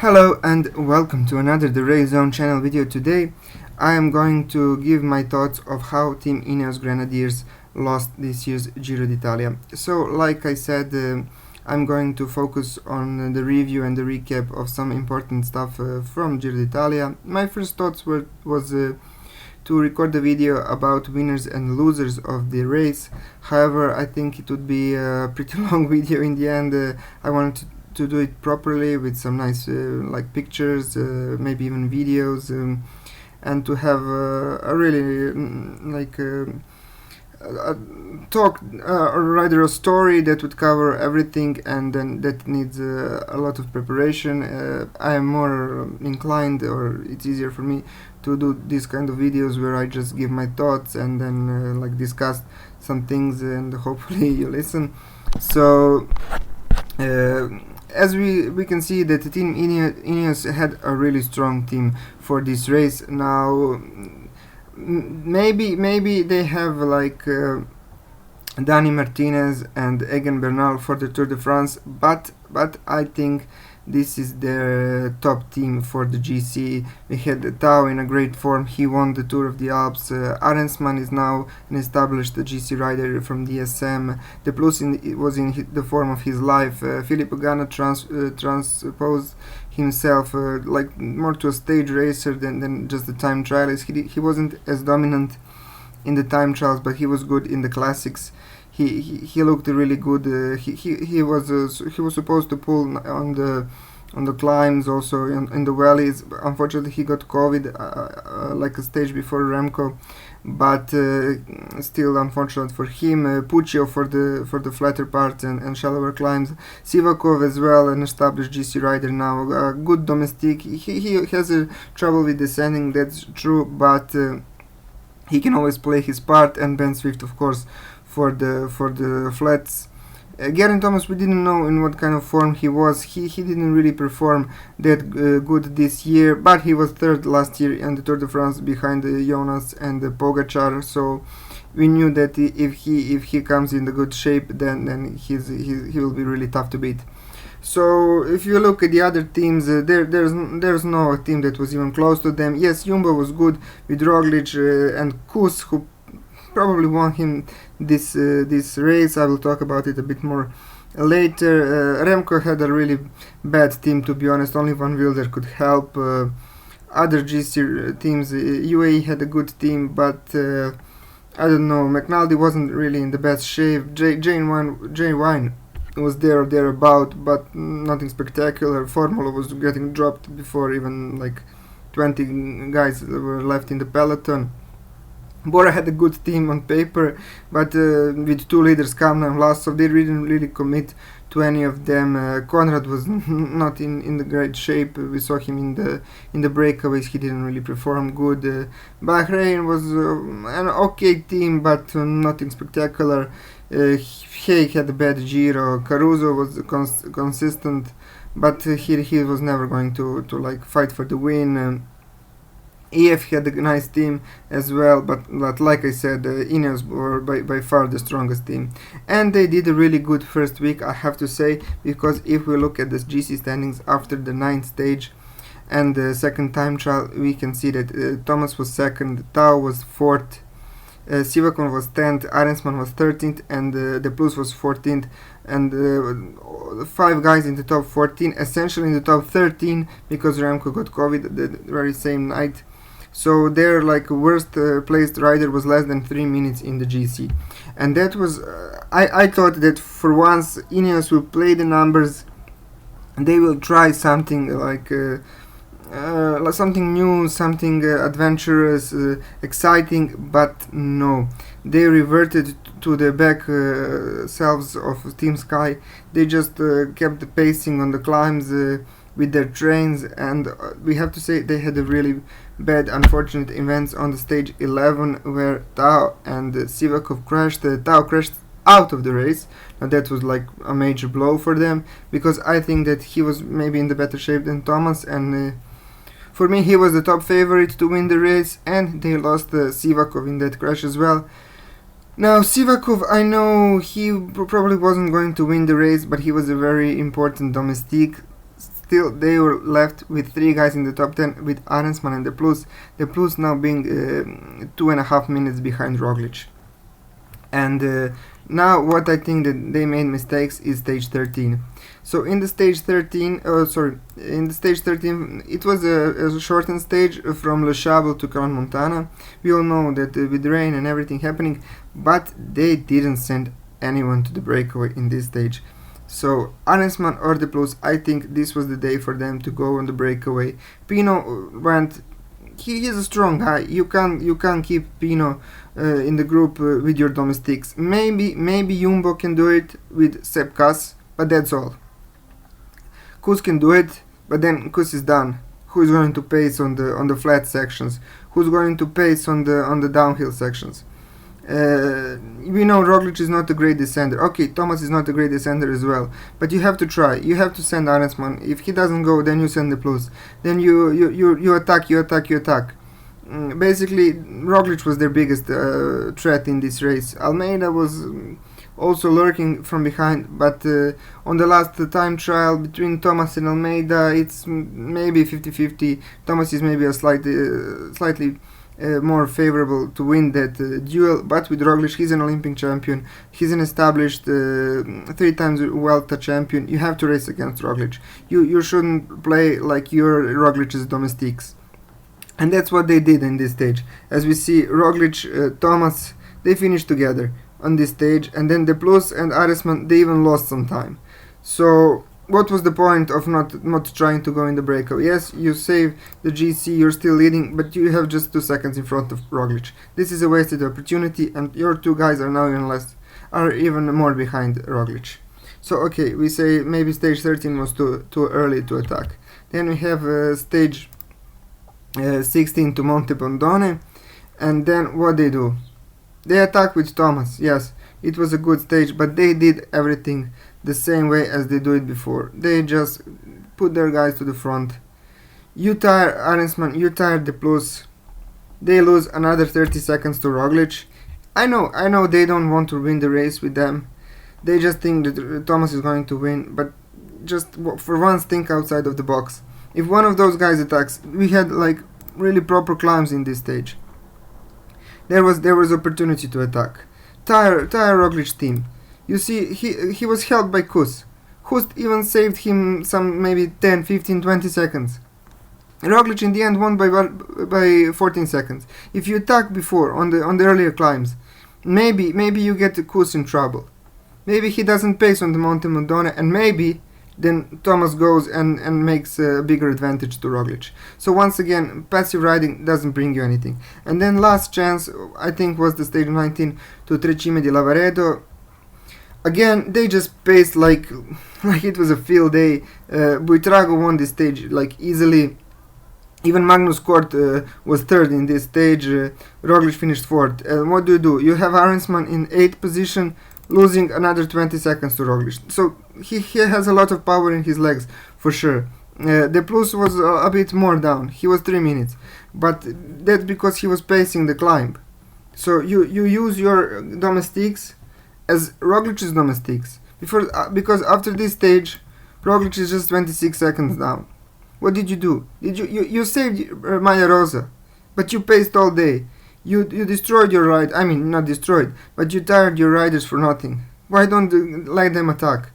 Hello and welcome to another The Ray Zone channel video. Today I am going to give my thoughts of how Team INEOS Grenadiers lost this year's Giro d'Italia. So like I said, I'm going to focus on the review and the recap of some important stuff from Giro d'Italia. My first thoughts was to record the video about winners and losers of the race. However, I think it would be a pretty long video in the end. I wanted to do it properly with some nice like pictures, maybe even videos, and to have a really a talk or rather a story that would cover everything, and then that needs a lot of preparation. I am more inclined, or it's easier for me to do these kind of videos where I just give my thoughts and then like discuss some things and hopefully you listen. So as we can see that the team INEOS had a really strong team for this race. Now maybe they have like Dani Martinez and Egan Bernal for the Tour de France, but I think this is their top team for the GC. We had Tao in a great form. He won the Tour of the Alps. Arensman is now an established GC rider from DSM. The Plus was in the form of his life. Philippe Ogana transposed himself like more to a stage racer than just a time trialist. He wasn't as dominant in the time trials, but he was good in the classics. He looked really good. He was supposed to pull on the climbs, also in the valleys. Unfortunately, he got COVID like a stage before Remco, but still unfortunate for him. Puccio for the flatter parts and shallower climbs. Sivakov as well, an established GC rider now, a good domestique. He has trouble with descending, that's true, but he can always play his part. And Ben Swift, of course, for the flats. Geraint Thomas, we didn't know in what kind of form he was. He didn't really perform that good this year, but he was third last year in the Tour de France behind Jonas and Pogacar. So we knew that if he comes in the good shape, then he will be really tough to beat. So if you look at the other teams, there's no team that was even close to them. Yes, Jumbo was good with Roglic and Kuss, who probably won him this race. I will talk about it a bit more later. Remco had a really bad team, to be honest. Only Van Wilder could help. Other GC teams, UAE had a good team, but I don't know. McNulty wasn't really in the best shape. Jay Wine was there or thereabout, but nothing spectacular. Formula was getting dropped before even like 20 guys were left in the peloton. Bora had a good team on paper, but with two leaders, Kamna and Vlasov, they didn't really commit to any of them. Konrad was not in the great shape. We saw him in the breakaways. He didn't really perform good. Bahrain was an okay team, but nothing spectacular. Haig had a bad Giro. Caruso was consistent, but he was never going to like fight for the win. EF had a nice team as well, but like I said, INEOS were by far the strongest team, and they did a really good first week, I have to say, because if we look at the GC standings after the 9th stage and the second time trial, we can see that Thomas was second, Tao was 4th, Sivakov was 10th, Arensman was 13th, and the Plus was 14th, and 5 guys in the top 14, essentially in the top 13, because Remco got COVID the very same night. So their like worst placed rider was less than 3 minutes in the GC, and that was I thought that for once INEOS will play the numbers, and they will try something like something new, something adventurous, exciting, but no, they reverted to the back selves of Team Sky. They just kept the pacing on the climbs with their trains, and we have to say they had a really bad unfortunate events on the stage 11 where Tao and Sivakov crashed. Tao crashed out of the race. Now that was like a major blow for them, because I think that he was maybe in the better shape than Thomas, and for me he was the top favorite to win the race, and they lost Sivakov in that crash as well. Now Sivakov, I know he probably wasn't going to win the race, but he was a very important domestique. still they were left with 3 guys in the top 10 with Arensman and the Plus now being 2.5 minutes behind Roglic. And now what I think that they made mistakes is stage 13. So in the stage 13, it was a shortened stage from Le Chable to Crans Montana. We all know that with rain and everything happening, but they didn't send anyone to the breakaway in this stage. So Arensman or the Plus, I think this was the day for them to go on the breakaway. Pino went. He is a strong guy. You can't keep Pino in the group with your domestics. Maybe Jumbo can do it with Sepp Kuss, but that's all. Kuss can do it, but then Kuss is done. Who is going to pace on the flat sections? Who's going to pace on the downhill sections? We know Roglic is not a great descender. Okay, Thomas is not a great descender as well. But you have to try. You have to send Arensman. If he doesn't go, then you send the Plus. Then you attack. Basically, Roglic was their biggest threat in this race. Almeida was also lurking from behind, but on the last time trial between Thomas and Almeida, it's maybe 50-50. Thomas is maybe a slightly more favorable to win that duel, but with Roglic, he's an Olympic champion, he's an established 3 times Vuelta champion. You have to race against Roglic. You shouldn't play like you're Roglic's domestics, and that's what they did in this stage. As we see, Roglic, Thomas, they finished together on this stage, and then the Plus and Arensman, they even lost some time. So what was the point of not trying to go in the breakout? Yes, you save the GC, you're still leading, but you have just 2 seconds in front of Roglic. This is a wasted opportunity, and your 2 guys are now even more behind Roglic. So okay, we say maybe stage 13 was too early to attack. Then we have stage 16 to Monte Bondone, and then what they do? They attack with Thomas. Yes, it was a good stage, but they did everything the same way as they do it before. They just put their guys to the front. You tire Arensman, you tire the Plus. They lose another 30 seconds to Roglic. I know they don't want to win the race with them. They just think that Thomas is going to win, but just for once think outside of the box. If one of those guys attacks, we had like really proper climbs in this stage. There was opportunity to attack. Tire Roglic's team. You see, he was helped by Kuss. Kuss even saved him some maybe 10, 15, 20 seconds. Roglic in the end won by 14 seconds. If you attack before on the earlier climbs, maybe you get Kuss in trouble. Maybe he doesn't pace on the Monte Bondone, and maybe then Thomas goes and makes a bigger advantage to Roglic. So once again, passive riding doesn't bring you anything. And then last chance, I think, was the stage 19 to Trecime di Lavaredo. Again, they just paced like it was a field day. Buitrago won this stage like easily. Even Magnus Kort was third in this stage. Roglic finished fourth. What do? You have Arensman in 8th position, losing another 20 seconds to Roglic. So he has a lot of power in his legs, for sure. The Plus was a bit more down. He was 3 minutes. But that's because he was pacing the climb. So you use your domestics as Roglic's domestics. Because after this stage, Roglic is just 26 seconds down. What did you do? You saved Maya Rosa, but you paced all day. You destroyed your ride. I mean, not destroyed, but you tired your riders for nothing. Why don't let them attack?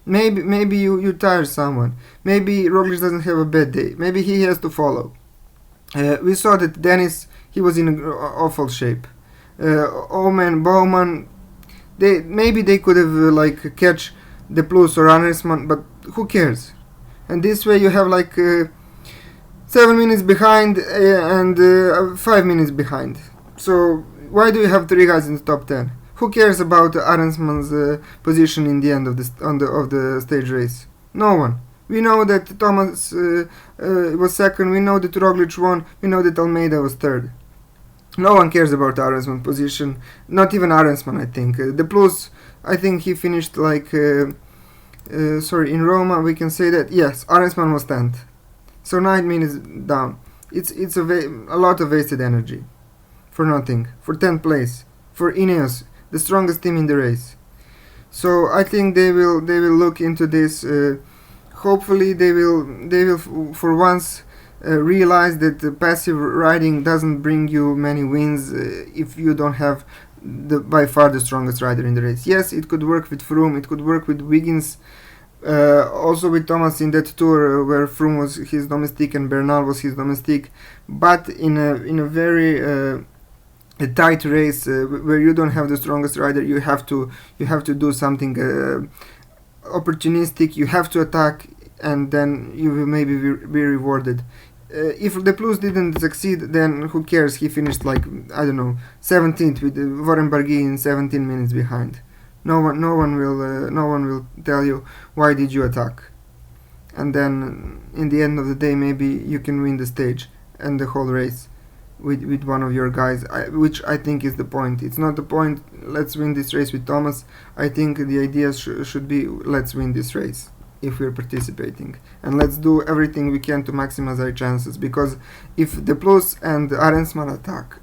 Maybe you tire someone. Maybe Roglic doesn't have a bad day. Maybe he has to follow. We saw that Dennis, he was in awful shape. Omen, Bowman, maybe they could have catch the Plus or Arensman, but who cares? And this way you have 7 minutes behind and 5 minutes behind. So why do you have 3 guys in the top 10? Who cares about Arensman's position in the end of the stage race? No one. We know that Thomas was second. We know that Roglic won. We know that Almeida was third. No one cares about Arensman's position. Not even Arensman, I think. The Plus, I think he finished in Roma, we can say that, yes, Arensman was 10th. So 9 minutes down. It's a lot of wasted energy. For nothing. For 10th place. For INEOS, the strongest team in the race. So I think they will look into this. Hopefully they will for once realize that passive riding doesn't bring you many wins if you don't have by far the strongest rider in the race. Yes, it could work with Froome, it could work with Wiggins, also with Thomas in that tour where Froome was his domestique and Bernal was his domestique, but in a very a tight race where you don't have the strongest rider, you have to do something opportunistic. You have to attack, and then you will maybe be rewarded. If the Plus didn't succeed, then who cares? He finished like, I don't know, 17th with Warren Barguil in 17 minutes behind. No one will tell you why did you attack. And then in the end of the day, maybe you can win the stage and the whole race with one of your guys, which I think is the point. It's not the point, let's win this race with Thomas. I think the idea should be, let's win this race if we're participating, and let's do everything we can to maximize our chances, because if the Plus and Arensman attack,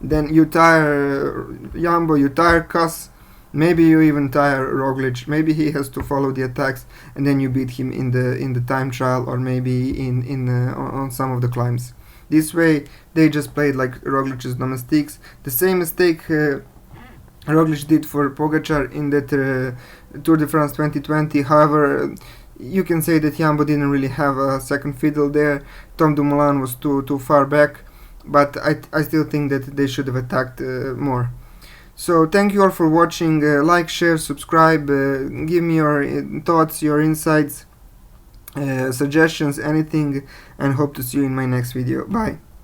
then you tire Jambo, you tire Kuss, maybe you even tire Roglic. Maybe he has to follow the attacks, and then you beat him in the time trial, or maybe on some of the climbs. This way they just played like Roglic's domestiques, the same mistake Roglic did for Pogacar in that Tour de France 2020. However, you can say that Jambo didn't really have a second fiddle there. Tom Dumoulin was too far back, but I still think that they should have attacked more. So thank you all for watching. Like, share, subscribe, give me your thoughts, your insights, suggestions, anything, and hope to see you in my next video. Bye.